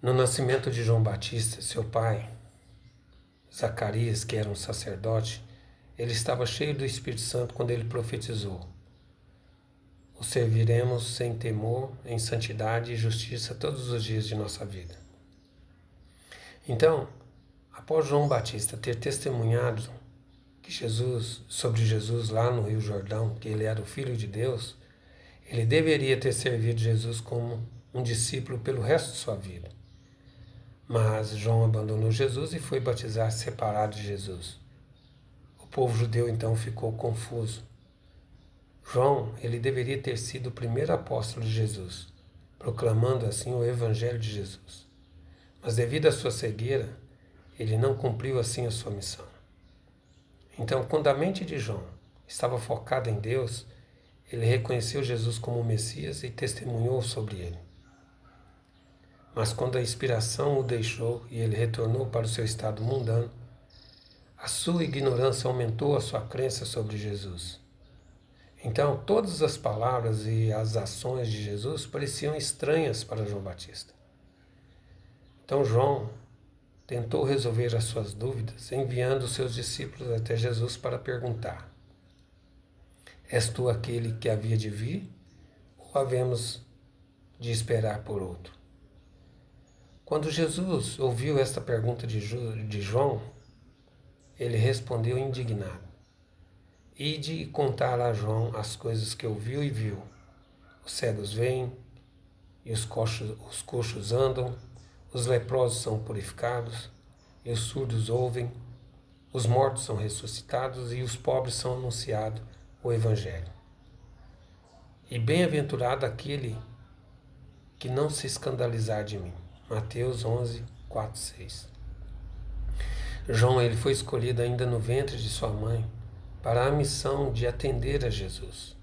No nascimento de João Batista, seu pai, Zacarias, que era um sacerdote, ele estava cheio do Espírito Santo quando ele profetizou: o serviremos sem temor, em santidade e justiça todos os dias de nossa vida. Então, após João Batista ter testemunhado sobre Jesus lá no Rio Jordão, que ele era o Filho de Deus, ele deveria ter servido Jesus como um discípulo pelo resto de sua vida. Mas João abandonou Jesus e foi batizar separado de Jesus. O povo judeu então ficou confuso. João, ele deveria ter sido o primeiro apóstolo de Jesus, proclamando assim o Evangelho de Jesus. Mas devido à sua cegueira, ele não cumpriu assim a sua missão. Então, quando a mente de João estava focada em Deus, ele reconheceu Jesus como o Messias e testemunhou sobre ele. Mas quando a inspiração o deixou e ele retornou para o seu estado mundano, a sua ignorância aumentou a sua crença sobre Jesus. Então, todas as palavras e as ações de Jesus pareciam estranhas para João Batista. Então, João tentou resolver as suas dúvidas, enviando os seus discípulos até Jesus para perguntar: és tu aquele que havia de vir, ou havemos de esperar por outro? Quando Jesus ouviu esta pergunta de João, ele respondeu indignado: ide contar a João as coisas que ouviu e viu. Os cegos veem, e os coxos andam, os leprosos são purificados, e os surdos ouvem, os mortos são ressuscitados, e os pobres são anunciados o Evangelho. E bem-aventurado aquele que não se escandalizar de mim. Mateus 11, 4, 6. João, ele foi escolhido ainda no ventre de sua mãe para a missão de atender a Jesus.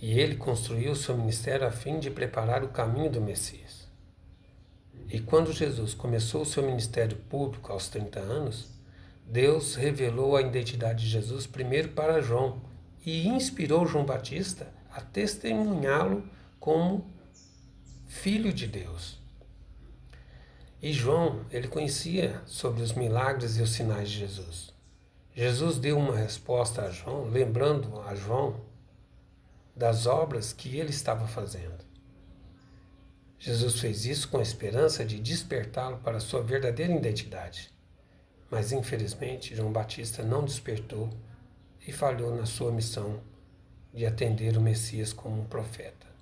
E ele construiu seu ministério a fim de preparar o caminho do Messias. E quando Jesus começou o seu ministério público aos 30 anos, Deus revelou a identidade de Jesus primeiro para João e inspirou João Batista a testemunhá-lo como Filho de Deus. E João, ele conhecia sobre os milagres e os sinais de Jesus. Jesus deu uma resposta a João, lembrando a João das obras que ele estava fazendo. Jesus fez isso com a esperança de despertá-lo para a sua verdadeira identidade. Mas, infelizmente, João Batista não despertou e falhou na sua missão de atender o Messias como um profeta.